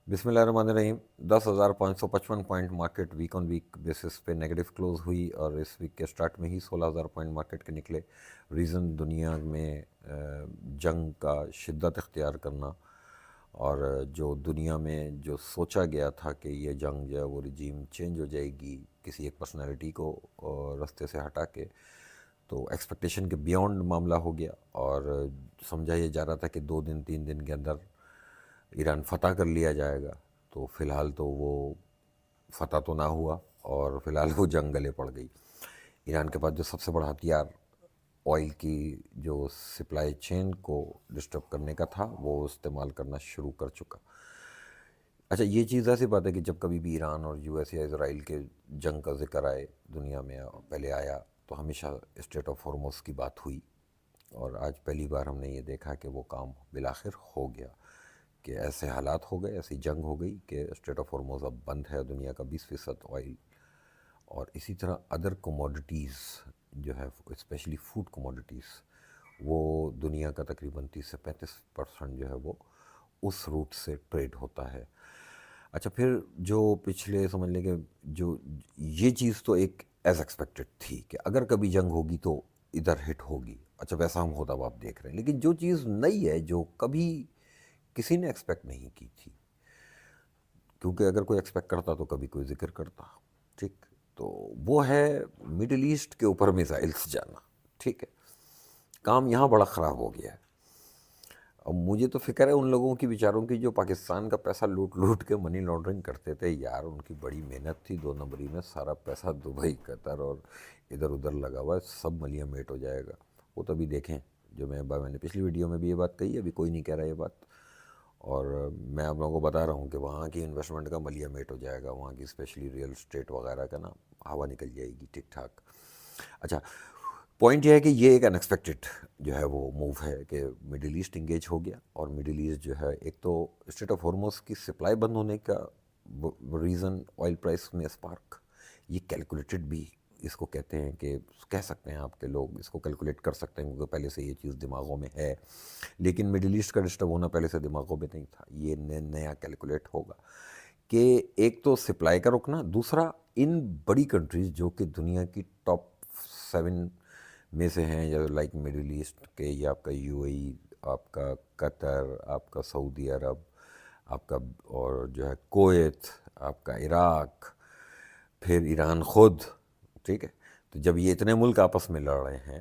بسم اللہ الرحمن الرحیم 10,555 پوائنٹ مارکیٹ ویک آن ویک بیسس پہ نیگیٹو کلوز ہوئی، اور اس ویک کے سٹارٹ میں ہی 16,000 پوائنٹ مارکیٹ کے نکلے۔ ریزن دنیا میں جنگ کا شدت اختیار کرنا، اور جو دنیا میں جو سوچا گیا تھا کہ یہ جنگ جو ہے وہ رجیم چینج ہو جائے گی کسی ایک پرسنالٹی کو رستے سے ہٹا کے، تو ایکسپیکٹیشن کے بیونڈ معاملہ ہو گیا، اور سمجھا یہ جا رہا تھا کہ 2 دن 3 دن کے اندر ایران فتح کر لیا جائے گا۔ تو فی الحال تو وہ فتح تو نہ ہوا، اور فی الحال وہ جنگ گلے پڑ گئی۔ ایران کے پاس جو سب سے بڑا ہتھیار آئل کی جو سپلائی چین کو ڈسٹرب کرنے کا تھا وہ استعمال کرنا شروع کر چکا۔ اچھا، یہ چیز ایسی بات ہے کہ جب کبھی بھی ایران اور یو ایس یا اسرائیل کے جنگ کا ذکر آئے دنیا میں، پہلے آیا تو ہمیشہ اسٹریٹ آف ہارموز کی بات ہوئی، اور آج پہلی بار ہم نے یہ دیکھا کہ وہ کام بالآخر ہو گیا، کہ ایسے حالات ہو گئے، ایسی جنگ ہو گئی کہ اسٹریٹ آف ہارموز اب بند ہے، دنیا کا 20% آئل اور اسی طرح ادر کوموڈیٹیز جو ہے اسپیشلی فوڈ کوموڈیٹیز، وہ دنیا کا تقریباً 30 سے 35% جو ہے وہ اس روٹ سے ٹریڈ ہوتا ہے۔ اچھا، پھر جو پچھلے سمجھ لیں کہ جو یہ چیز تو ایک ایز ایکسپیکٹڈ تھی کہ اگر کبھی جنگ ہوگی تو ادھر ہٹ ہوگی، اچھا ویسا ہم ہوتا وہ آپ دیکھ رہے ہیں، لیکن جو چیز نئی ہے جو کبھی کسی نے ایکسپیکٹ نہیں کی تھی، کیونکہ اگر کوئی ایکسپیکٹ کرتا تو کبھی کوئی ذکر کرتا، ٹھیک، تو وہ ہے مڈل ایسٹ کے اوپر میزائلس جانا، ٹھیک ہے۔ کام یہاں بڑا خراب ہو گیا ہے۔ اب مجھے تو فکر ہے ان لوگوں کی بیچاروں کی جو پاکستان کا پیسہ لوٹ لوٹ کے منی لانڈرنگ کرتے تھے، یار ان کی بڑی محنت تھی، 2 نمبری میں سارا پیسہ دبئی قطر اور ادھر ادھر لگا ہوا ہے، سب ملیا میٹ ہو جائے گا۔ وہ تو ابھی دیکھیں، جو میں نے پچھلی ویڈیو میں بھی یہ بات کہی، ابھی کوئی نہیں کہہ رہا یہ بات، اور میں آپ لوگوں کو بتا رہا ہوں کہ وہاں کی انویسٹمنٹ کا ملیا میٹ ہو جائے گا، وہاں کی اسپیشلی ریئل اسٹیٹ وغیرہ کا نا ہوا نکل جائے گی ٹھیک ٹھاک۔ اچھا، پوائنٹ یہ ہے کہ یہ ایک ان ایکسپیکٹڈ جو ہے وہ موو ہے کہ مڈل ایسٹ انگیج ہو گیا، اور مڈل ایسٹ جو ہے ایک تو اسٹریٹ آف ہارموز کی سپلائی بند ہونے کا ریزن آئل پرائس میں اسپارک، یہ کیلکولیٹڈ بھی اس کو کہتے ہیں، کہ کہہ سکتے ہیں آپ کے لوگ اس کو کیلکولیٹ کر سکتے ہیں کیونکہ پہلے سے یہ چیز دماغوں میں ہے، لیکن مڈل ایسٹ کا ڈسٹرب ہونا پہلے سے دماغوں میں نہیں تھا، یہ نیا کیلکولیٹ ہوگا کہ ایک تو سپلائی کا رکنا، دوسرا ان بڑی کنٹریز جو کہ دنیا کی ٹاپ 7 میں سے ہیں، یا لائک مڈل ایسٹ کے، یا آپ کا یو اے ای، آپ کا قطر، آپ کا سعودی عرب، آپ کا اور جو ہے کویت، آپ کا عراق، پھر ایران خود، ٹھیک ہے۔ تو جب یہ اتنے ملک آپس میں لڑ رہے ہیں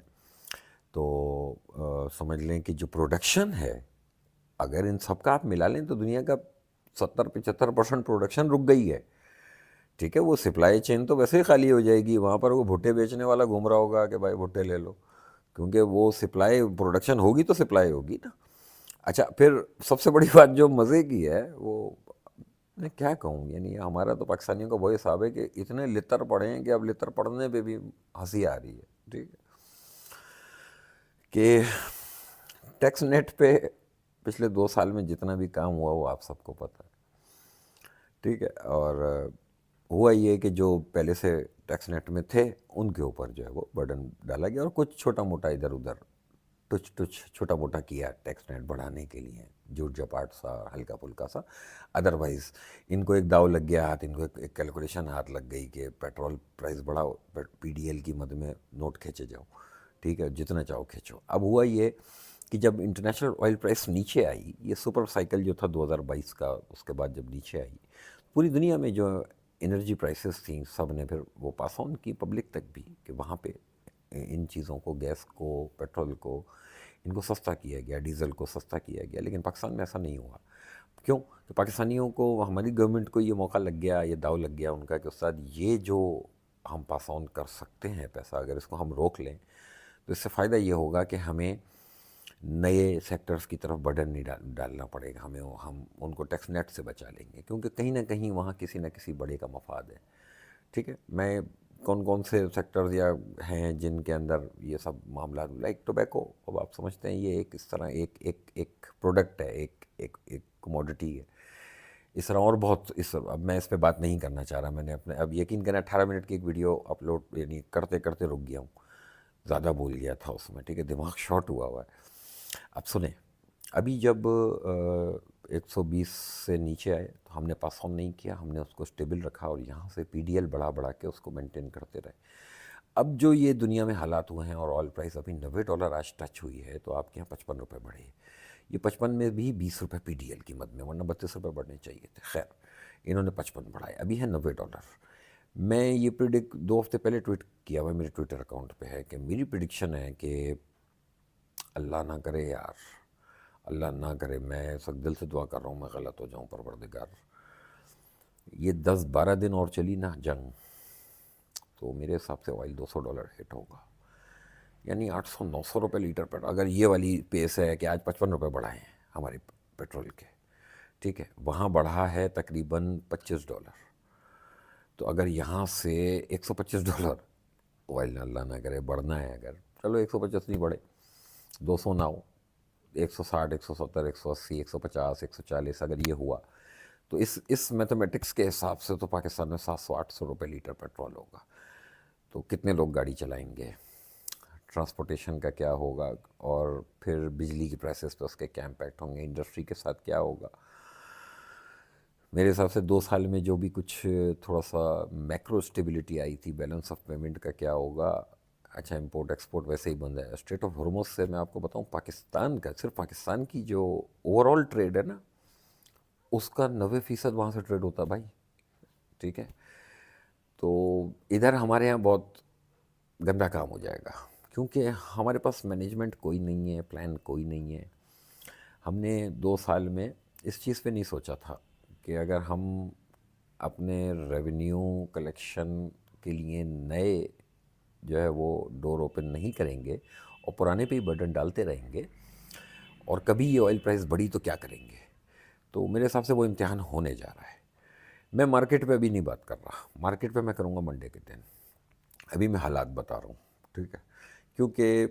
تو سمجھ لیں کہ جو پروڈکشن ہے، اگر ان سب کا آپ ملا لیں تو دنیا کا 70-75% پروڈکشن رک گئی ہے، ٹھیک ہے۔ وہ سپلائی چین تو ویسے ہی خالی ہو جائے گی، وہاں پر وہ بھٹے بیچنے والا گھوم رہا ہوگا کہ بھائی بھٹے لے لو، کیونکہ وہ سپلائی پروڈکشن ہوگی تو سپلائی ہوگی نا۔ اچھا، پھر سب سے بڑی بات جو مزے کی ہے وہ میں کیا کہوں، یعنی ہمارا تو پاکستانیوں کا وہی حساب ہے کہ اتنے لتر پڑے ہیں کہ اب لتر پڑنے پہ بھی ہنسی آ رہی ہے، ٹھیک ہے، کہ ٹیکس نیٹ پہ پچھلے 2 سال میں جتنا بھی کام ہوا وہ آپ سب کو پتہ ہے، ٹھیک ہے۔ اور ہوا یہ کہ جو پہلے سے ٹیکس نیٹ میں تھے ان کے اوپر جو ہے وہ برڈن ڈالا گیا، اور کچھ چھوٹا موٹا ادھر ادھر ٹچ چھوٹا موٹا کیا ٹیکس نیٹ بڑھانے کے لیے، جھوٹ جپاٹ سا ہلکا پھلکا سا۔ ادروائز ان کو ایک داؤ لگ گیا ہاتھ، ان کو ایک کیلکولیشن ہاتھ لگ گئی کہ پیٹرول پرائز بڑھاؤ، پی ڈی ایل کی مد میں نوٹ کھینچے جاؤ، ٹھیک ہے، جتنا چاہو کھینچو۔ اب ہوا یہ کہ جب انٹرنیشنل آئل پرائس نیچے آئی، یہ سپر سائیکل جو تھا 2022 کا، اس کے بعد جب نیچے آئی، پوری دنیا میں جو انرجی پرائسز تھیں سب نے پھر وہ پاس آن کی پبلک تک بھی، کہ وہاں پہ ان چیزوں کو، گیس کو، پیٹرول کو، ان کو سستا کیا گیا، ڈیزل کو سستا کیا گیا، لیکن پاکستان میں ایسا نہیں ہوا۔ کیوں؟ کہ پاکستانیوں کو، ہماری گورنمنٹ کو یہ موقع لگ گیا، یہ داؤ لگ گیا ان کا کہ استاد یہ جو ہم پاس آن کر سکتے ہیں پیسہ، اگر اس کو ہم روک لیں تو اس سے فائدہ یہ ہوگا کہ ہمیں نئے سیکٹرز کی طرف برڈن نہیں ڈالنا پڑے گا، ہم ان کو ٹیکس نیٹ سے بچا لیں گے، کیونکہ کہیں نہ کہیں وہاں کسی نہ کسی بڑے کا مفاد ہے، ٹھیک ہے۔ میں کون کون سے سیکٹرز یا ہیں جن کے اندر یہ سب معاملات، لائک ٹوبیکو، اب آپ سمجھتے ہیں یہ ایک اس طرح ایک پروڈکٹ ہے، ایک کموڈٹی ہے، اس طرح اور بہت، اب میں اس پہ بات نہیں کرنا چاہ رہا، میں نے اپنے، اب یقین کریں 18 منٹ کی ایک ویڈیو اپلوڈ یعنی کرتے کرتے رک گیا ہوں، زیادہ بول گیا تھا اس میں، ٹھیک ہے، دماغ شارٹ ہوا ہوا ہے۔ اب سنیں، ابھی جب 120 سے نیچے آئے تو ہم نے پاس آن نہیں کیا، ہم نے اس کو اسٹیبل رکھا اور یہاں سے پی ڈی ایل بڑھا کے اس کو مینٹین کرتے رہے۔ اب جو یہ دنیا میں حالات ہوئے ہیں اور آئل پرائس ابھی $90 آج ٹچ ہوئی ہے، تو آپ کے یہاں $55 بڑھے، یہ 55 میں بھی $20 پی ڈی ایل قیمت میں، ورنہ $32 بڑھنے چاہیے تھے۔ خیر انہوں نے 55 بڑھائے، ابھی ہے $90۔ میں یہ 2 ہفتے پہلے ٹویٹ کیا ہوا میرے ٹویٹر اکاؤنٹ پہ ہے کہ میری پریڈکشن ہے کہ اللہ نہ کرے یار، اللہ نہ کرے، میں سب دل سے دعا کر رہا ہوں میں غلط ہو جاؤں پروردگار، یہ 10-12 دن اور چلی نا جنگ، تو میرے حساب سے آئل $200 ہٹ ہوگا، یعنی $800-900 لیٹر پر، اگر یہ والی پیس ہے کہ آج $55 بڑھائے ہیں ہمارے پیٹرول کے، ٹھیک ہے، وہاں بڑھا ہے تقریباً $25، تو اگر یہاں سے $125 آئل اللہ نہ کرے بڑھنا ہے، اگر چلو 125 نہیں بڑھے، 200 نہ ہو، 160 170 180 150 140 اگر یہ ہوا تو اس میتھمیٹکس کے حساب سے تو پاکستان میں $700-800 لیٹر پیٹرول ہوگا، تو کتنے لوگ گاڑی چلائیں گے، ٹرانسپورٹیشن کا کیا ہوگا، اور پھر بجلی کی پرائسز پہ اس کے کیا امپیکٹ ہوں گے، انڈسٹری کے ساتھ کیا ہوگا۔ میرے حساب سے 2 سال میں جو بھی کچھ تھوڑا سا میکرو اسٹیبلٹی آئی تھی، بیلنس آف پیمنٹ کا کیا ہوگا۔ اچھا امپورٹ ایکسپورٹ ویسے ہی بند ہے، اسٹریٹ آف ہرمز سے میں آپ کو بتاؤں پاکستان کا، صرف پاکستان کی جو اوور آل ٹریڈ ہے نا، اس کا 90% وہاں سے ٹریڈ ہوتا بھائی، ٹھیک ہے، تو ادھر ہمارے یہاں بہت گندا کام ہو جائے گا، کیونکہ ہمارے پاس مینجمنٹ کوئی نہیں ہے، پلان کوئی نہیں ہے۔ ہم نے 2 سال میں اس چیز پہ نہیں سوچا تھا کہ اگر ہم اپنے ریونیو کلیکشن کے لیے نئے جو ہے وہ ڈور اوپن نہیں کریں گے اور پرانے پہ ہی برڈن ڈالتے رہیں گے، اور کبھی یہ آئل پرائس بڑھی تو کیا کریں گے، تو میرے حساب سے وہ امتحان ہونے جا رہا ہے۔ میں مارکیٹ پہ ابھی نہیں بات کر رہا، مارکیٹ پہ میں کروں گا منڈے کے دن، ابھی میں حالات بتا رہا ہوں، ٹھیک ہے، کیونکہ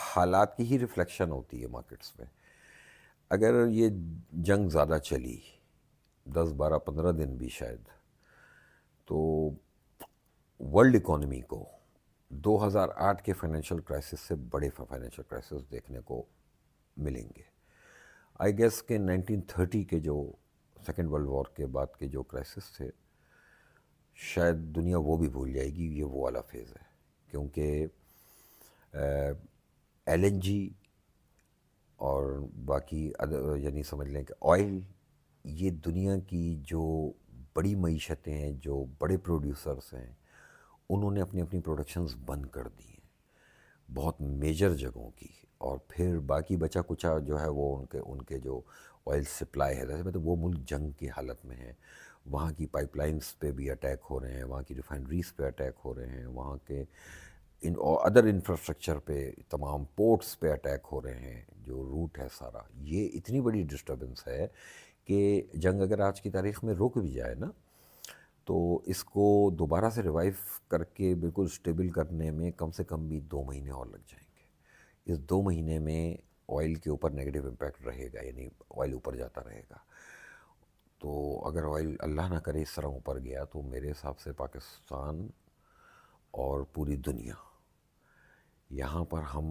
حالات کی ہی ریفلیکشن ہوتی ہے مارکیٹس میں۔ اگر یہ جنگ زیادہ چلی 10-12-15 دن بھی شاید، تو ورلڈ اکانومی کو 2008 کے فائنینشیل کرائسس سے بڑے فائنینشیل کرائسس دیکھنے کو ملیں گے۔ آئی گیس کہ 1930 کے جو سیکنڈ ورلڈ وار کے بعد کے جو کرائسس تھے، شاید دنیا وہ بھی بھول جائے گی، یہ وہ والا فیز ہے، کیونکہ ایل این جی اور باقی یعنی سمجھ لیں کہ آئل، یہ دنیا کی جو بڑی معیشتیں ہیں، جو بڑے پروڈیوسرز ہیں، انہوں نے اپنی اپنی پروڈکشنز بند کر دی ہیں بہت میجر جگہوں کی، اور پھر باقی بچا کچا جو ہے وہ ان کے جو آئل سپلائی ہے، تو وہ ملک جنگ کی حالت میں ہے، وہاں کی پائپ لائنز پہ بھی اٹیک ہو رہے ہیں، وہاں کی ریفائنریز پہ اٹیک ہو رہے ہیں، وہاں کے ادر انفراسٹرکچر پہ، تمام پورٹس پہ اٹیک ہو رہے ہیں، جو روٹ ہے سارا، یہ اتنی بڑی ڈسٹربنس ہے کہ جنگ اگر آج کی تاریخ میں رک بھی جائے نا، تو اس کو دوبارہ سے ریوائیو کر کے بالکل اسٹیبل کرنے میں کم سے کم بھی 2 مہینے اور لگ جائیں گے۔ اس 2 مہینے میں آئل کے اوپر نیگیٹو امپیکٹ رہے گا، یعنی آئل اوپر جاتا رہے گا، تو اگر آئل اللہ نہ کرے اس طرح اوپر گیا تو میرے حساب سے پاکستان اور پوری دنیا، یہاں پر ہم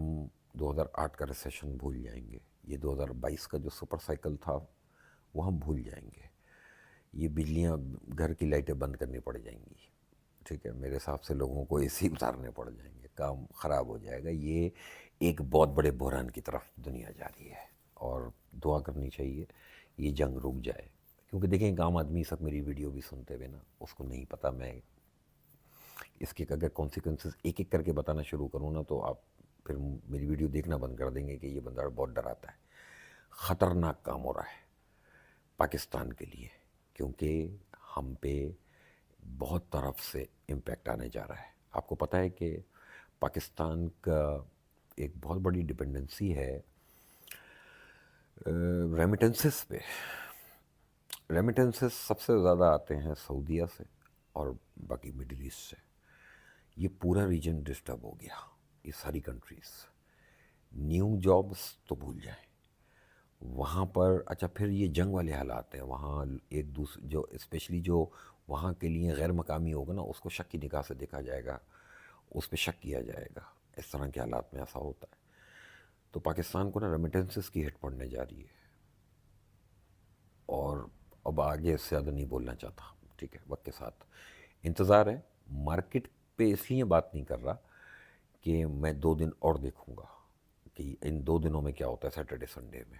2008 کا ریسیشن بھول جائیں گے، یہ 2022 کا جو سپر سائیکل تھا وہ ہم بھول جائیں گے، یہ بجلیاں گھر کی لائٹیں بند کرنی پڑ جائیں گی، ٹھیک ہے، میرے حساب سے لوگوں کو اے سی اتارنے پڑ جائیں گے، کام خراب ہو جائے گا، یہ ایک بہت بڑے بحران کی طرف دنیا جا رہی ہے، اور دعا کرنی چاہیے یہ جنگ رک جائے، کیونکہ دیکھیں ایک عام آدمی سب میری ویڈیو بھی سنتے ہوئے نا، اس کو نہیں پتہ، میں اس کے اگر کانسیکوینسز ایک ایک کر کے بتانا شروع کروں نا تو آپ پھر میری ویڈیو دیکھنا بند کر دیں گے کہ یہ بندہ بہت ڈراتا ہے۔ خطرناک کام ہو رہا ہے پاکستان کے لیے، کیونکہ ہم پہ بہت طرف سے امپیکٹ آنے جا رہا ہے۔ آپ کو پتہ ہے کہ پاکستان کا ایک بہت بڑی ڈپینڈنسی ہے ریمیٹنسز پہ۔ ریمیٹنسز سب سے زیادہ آتے ہیں سعودیہ سے اور باقی مڈل ایسٹ سے، یہ پورا ریجن ڈسٹرب ہو گیا، یہ ساری کنٹریز، نیو جابس تو بھول جائیں وہاں پر۔ اچھا پھر یہ جنگ والے حالات ہیں وہاں، ایک دوسرے جو اسپیشلی جو وہاں کے لیے غیر مقامی ہوگا نا، اس کو شک کی نگاہ سے دیکھا جائے گا، اس پہ شک کیا جائے گا، اس طرح کے حالات میں ایسا ہوتا ہے، تو پاکستان کو نا ریمیٹنسز کی ہٹ پڑنے جا رہی ہے، اب آگے اس سے زیادہ نہیں بولنا چاہتا. ٹھیک ہے, وقت کے ساتھ انتظار ہے. مارکیٹ پہ اس لیے بات نہیں کر رہا کہ میں 2 دن اور دیکھوں گا کہ ان 2 دنوں میں کیا ہوتا ہے. سیٹرڈے سنڈے میں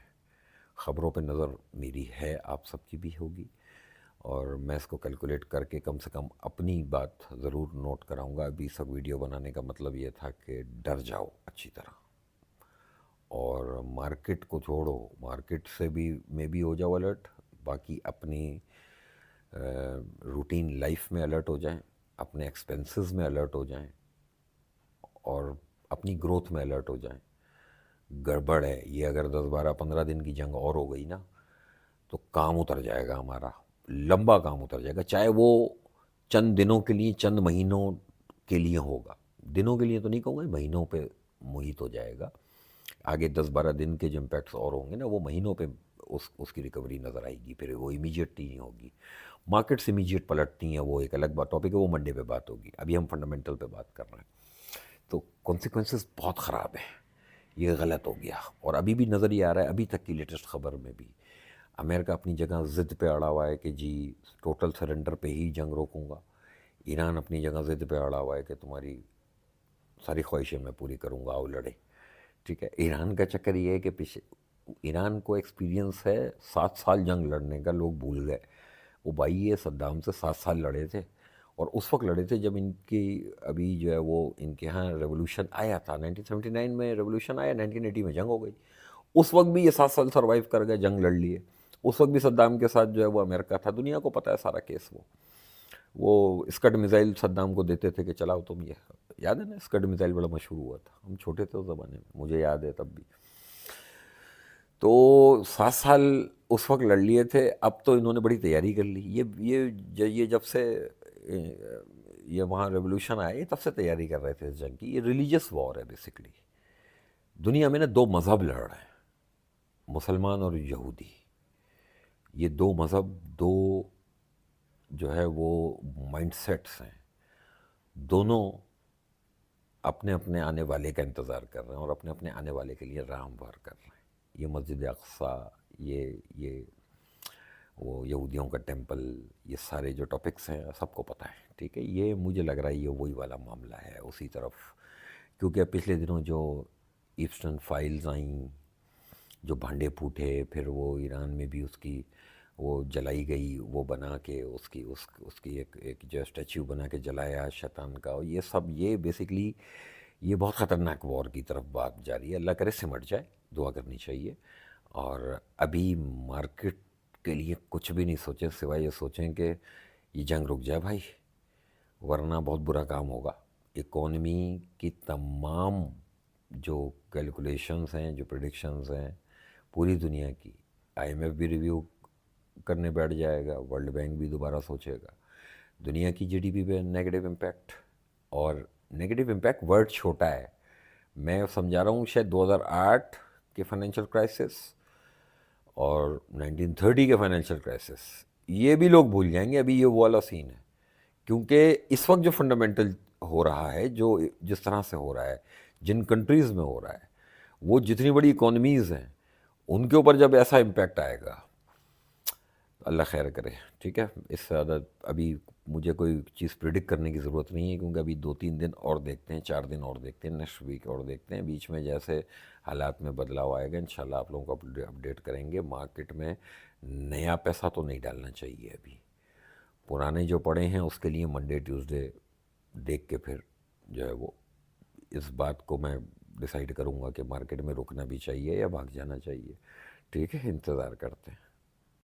خبروں پہ نظر میری ہے, آپ سب کی بھی ہوگی, اور میں اس کو کیلکولیٹ کر کے کم سے کم اپنی بات ضرور نوٹ کراؤں گا. ابھی سب ویڈیو بنانے کا مطلب یہ تھا کہ ڈر جاؤ اچھی طرح, اور مارکیٹ کو چھوڑو, مارکیٹ سے بھی میں بھی ہو جاؤ الرٹ, باقی اپنی روٹین لائف میں الرٹ ہو جائیں, اپنے ایکسپینسز میں الرٹ ہو جائیں, اور اپنی گروتھ میں الرٹ ہو جائیں. گڑبڑ ہے یہ, اگر 10 12 15 دن کی جنگ اور ہو گئی نا تو کام اتر جائے گا ہمارا, لمبا کام اتر جائے گا, چاہے وہ چند دنوں کے لیے, چند مہینوں کے لیے ہوگا. دنوں کے لیے تو نہیں کہوں گا, مہینوں پہ محیط ہو جائے گا. آگے 10 12 دن کے جو امپیکٹس اور ہوں گے نا, وہ مہینوں پہ اس کی ریکوری نظر آئے گی. پھر وہ امیجیٹ نہیں ہوگی. مارکیٹس امیجیٹ پلٹتی ہیں, وہ ایک الگ بات ٹاپک ہے, وہ منڈے پہ بات ہوگی. ابھی ہم فنڈامنٹل پہ بات کر رہے ہیں. تو کانسیکوینسز بہت خراب ہیں, یہ غلط ہو گیا. اور ابھی بھی نظر ہی آ رہا ہے, ابھی تک کی لیٹسٹ خبر میں بھی امریکہ اپنی جگہ ضد پہ اڑا ہوا ہے کہ جی ٹوٹل سرنڈر پہ ہی جنگ روکوں گا. ایران اپنی جگہ ضد پہ اڑا ہوا ہے کہ تمہاری ساری خواہشیں میں پوری کروں گا, آؤ لڑے. ٹھیک ہے, ایران کا چکر یہ ہے کہ ایران کو ایکسپیرینس ہے 7 سال جنگ لڑنے کا, لوگ بھول گئے. وہ بھائی یہ صدام سے 7 سال لڑے تھے, اور اس وقت لڑے تھے جب ان کی ابھی جو ہے وہ ان کے ہاں ریولوشن آیا تھا. 1979 میں ریولوشن آیا, 1980 میں جنگ ہو گئی. اس وقت بھی یہ 7 سال سروائیو کر گئے, جنگ لڑ لیے. اس وقت بھی صدام کے ساتھ جو ہے وہ امریکہ تھا. دنیا کو پتہ ہے سارا کیس. وہ اسکڈ میزائل صدام کو دیتے تھے کہ چلاؤ تم. یہ یاد ہے نا, اسکڈ میزائل بڑا مشہور ہوا تھا, ہم چھوٹے تھے اس زمانے میں, مجھے یاد ہے تب بھی. تو 7 سال اس وقت لڑ لیے تھے. اب تو انہوں نے بڑی تیاری کر لی. یہ جب سے یہ وہاں ریولوشن آیا, یہ تب سے تیاری کر رہے تھے اس جنگ کی. یہ ریلیجس وار ہے بیسکلی. دنیا میں نا 2 مذہب لڑ رہے ہیں, مسلمان اور یہودی. یہ 2 مذہب, 2 جو ہے وہ مائنڈ سیٹس ہیں. دونوں اپنے اپنے آنے والے کا انتظار کر رہے ہیں, اور اپنے اپنے آنے والے کے لیے راہ ہموار کر رہے ہیں. یہ مسجد اقصیٰ, یہ وہ یہودیوں کا ٹیمپل, یہ سارے جو ٹاپکس ہیں سب کو پتہ ہے. ٹھیک ہے, یہ مجھے لگ رہا ہے یہ وہی والا معاملہ ہے اسی طرف. کیونکہ پچھلے دنوں جو ایپسٹن فائلز آئیں, جو بھانڈے پھوٹے, پھر وہ ایران میں بھی اس کی وہ جلائی گئی, وہ بنا کے اس کی ایک جو اسٹیچو بنا کے جلایا شیطان کا. یہ سب یہ بیسکلی یہ بہت خطرناک وار کی طرف بات جاری ہے. اللہ کرے سمٹ جائے, دعا کرنی چاہیے. اور ابھی مارکیٹ کے لیے کچھ بھی نہیں سوچیں سوائے یہ سوچیں کہ یہ جنگ رک جائے بھائی, ورنہ بہت برا کام ہوگا. اکانومی کی تمام جو کیلکولیشنز ہیں, جو پریڈکشنز ہیں پوری دنیا کی, آئی ایم ایف بھی ریویو کرنے بیٹھ جائے گا, ورلڈ بینک بھی دوبارہ سوچے گا. دنیا کی جی ڈی پی پہ نیگیٹو امپیکٹ, اور نیگیٹو امپیکٹ ورڈ چھوٹا ہے, میں سمجھا رہا ہوں شاید 2008 کے فائنینشیل کرائسس اور 1930 کے فائنینشیل کرائسس, یہ بھی لوگ بھول جائیں گے. ابھی یہ وہ والا سین ہے, کیونکہ اس وقت جو فنڈامنٹل ہو رہا ہے, جو جس طرح سے ہو رہا ہے, جن کنٹریز میں ہو رہا ہے, وہ جتنی بڑی اکانومیز ہیں ان کے اوپر جب ایسا امپیکٹ آئے گا, اللہ خیر کرے. ٹھیک ہے, اس سے زیادہ ابھی مجھے کوئی چیز پریڈکٹ کرنے کی ضرورت نہیں ہے, کیونکہ ابھی 2 3 دن اور دیکھتے ہیں, 4 دن اور دیکھتے ہیں, نیکسٹ ویک اور دیکھتے ہیں. بیچ میں جیسے حالات میں بدلاؤ آئے گا انشاءاللہ آپ لوگوں کو اپڈیٹ کریں گے. مارکیٹ میں نیا پیسہ تو نہیں ڈالنا چاہیے ابھی. پرانے جو پڑے ہیں اس کے لیے منڈے ٹیوزڈے دیکھ کے پھر جو ہے وہ اس بات کو میں ڈیسائیڈ کروں گا کہ مارکیٹ میں رکنا بھی چاہیے یا بھاگ جانا چاہیے. ٹھیک ہے, انتظار کرتے ہیں.